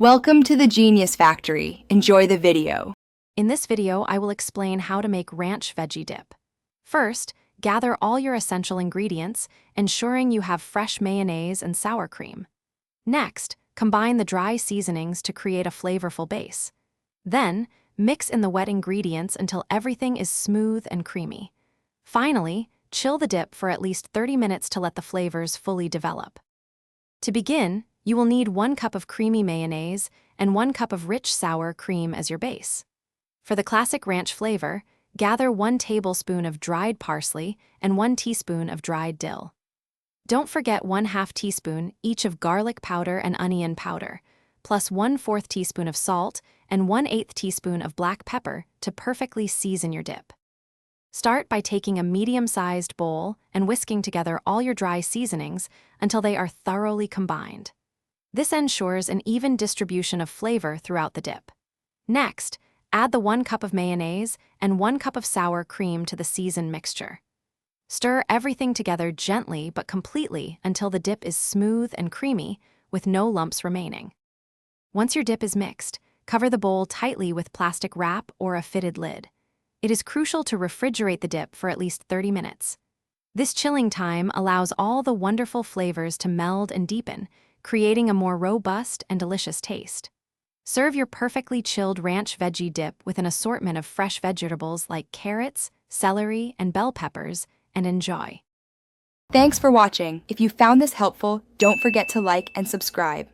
Welcome to the Genius Factory. Enjoy the video. In this video, I will explain how to make ranch veggie dip. First, gather all your essential ingredients, ensuring you have fresh mayonnaise and sour cream. Next, combine the dry seasonings to create a flavorful base. Then, mix in the wet ingredients until everything is smooth and creamy. Finally, chill the dip for at least 30 minutes to let the flavors fully develop. To begin, you will need 1 cup of creamy mayonnaise and 1 cup of rich sour cream as your base. For the classic ranch flavor, gather 1 tablespoon of dried parsley and 1 teaspoon of dried dill. Don't forget 1/2 teaspoon each of garlic powder and onion powder, plus 1/4 teaspoon of salt and 1/8 teaspoon of black pepper to perfectly season your dip. Start by taking a medium-sized bowl and whisking together all your dry seasonings until they are thoroughly combined. This ensures an even distribution of flavor throughout the dip. Next, add the 1 cup of mayonnaise and 1 cup of sour cream to the seasoned mixture. Stir everything together gently but completely until the dip is smooth and creamy, with no lumps remaining. Once your dip is mixed, cover the bowl tightly with plastic wrap or a fitted lid. It is crucial to refrigerate the dip for at least 30 minutes. This chilling time allows all the wonderful flavors to meld and deepen, creating a more robust and delicious taste. Serve your perfectly chilled ranch veggie dip with an assortment of fresh vegetables like carrots, celery, and bell peppers, and enjoy. Thanks for watching. If you found this helpful, don't forget to like and subscribe.